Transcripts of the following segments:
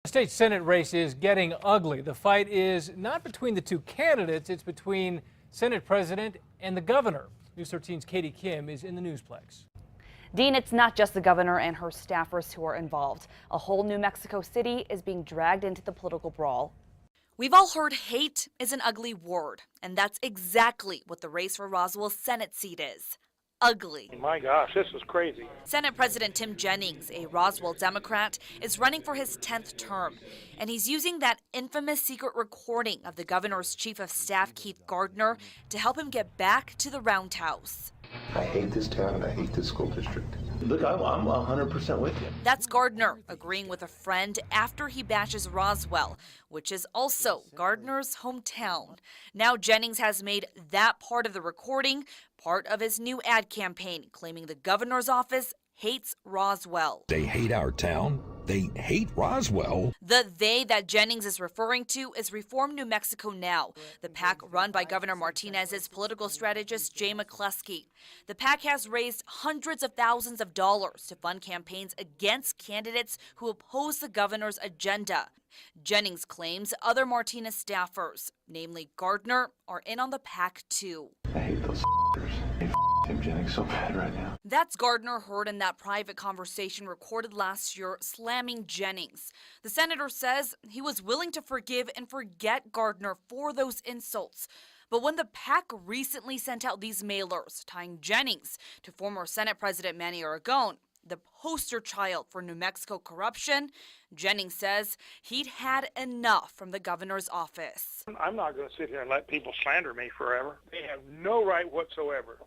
The state Senate race is getting ugly. The fight is not between the two candidates, it's between Senate President and the governor. News 13's Katie Kim is in the Newsplex. Dean, it's not just the governor and her staffers who are involved. A whole New Mexico City is being dragged into the political brawl. We've all heard hate is an ugly word, and that's exactly what the race for Roswell's Senate seat is. Ugly. My gosh, this is crazy. Senate President Tim Jennings, a Roswell Democrat, is running for his 10th term, and he's using that infamous secret recording of the governor's chief of staff, Keith Gardner, to help him get back to the roundhouse. I hate this town and I hate this school district. Look, I'm 100% with you. That's Gardner agreeing with a friend after he bashes Roswell, which is also Gardner's hometown. Now Jennings has made that part of the recording part of his new ad campaign, claiming the governor's office hates Roswell. They hate our town. They hate Roswell. The they that Jennings is referring to is Reform New Mexico Now, the PAC run by Governor Martinez's political strategist Jay McCleskey. The PAC has raised hundreds of thousands of dollars to fund campaigns against candidates who oppose the governor's agenda. Jennings claims other Martinez staffers, namely Gardner, are in on the PAC too. I hate those I hate Tim Jennings so bad right now. That's Gardner heard in that private conversation recorded last year, slamming Jennings. The senator says he was willing to forgive and forget Gardner for those insults. But when the PAC recently sent out these mailers tying Jennings to former Senate President Manny Aragon, the poster child for New Mexico corruption, Jennings says he'd had enough from the governor's office. I'm not going to sit here and let people slander me forever. They have no right whatsoever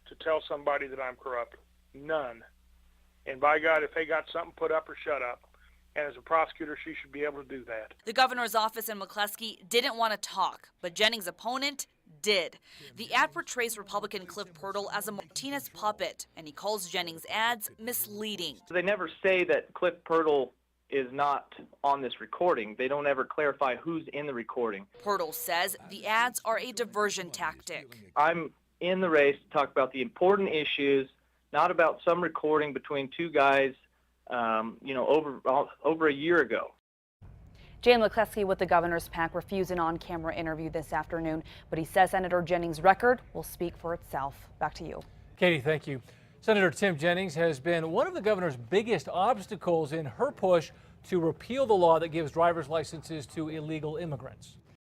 to tell somebody that I'm corrupt. None. And by God, if they got something, put up or shut up. And as a prosecutor, she should be able to do that. The governor's office and McCleskey didn't want to talk, but Jennings' opponent did. The ad portrays Republican Cliff Pirtle as a Martinez puppet, and he calls Jennings' ads misleading. They never say that Cliff Pirtle is not on this recording. They don't ever clarify who's in the recording. Pirtle says the ads are a diversion tactic. I'm in the race to talk about the important issues, not about some recording between two guys, over a year ago. Jay McCleskey with the governor's PAC refused an on-camera interview this afternoon, but he says Senator Jennings' record will speak for itself. Back to you. Katie, thank you. Senator Tim Jennings has been one of the governor's biggest obstacles in her push to repeal the law that gives driver's licenses to illegal immigrants.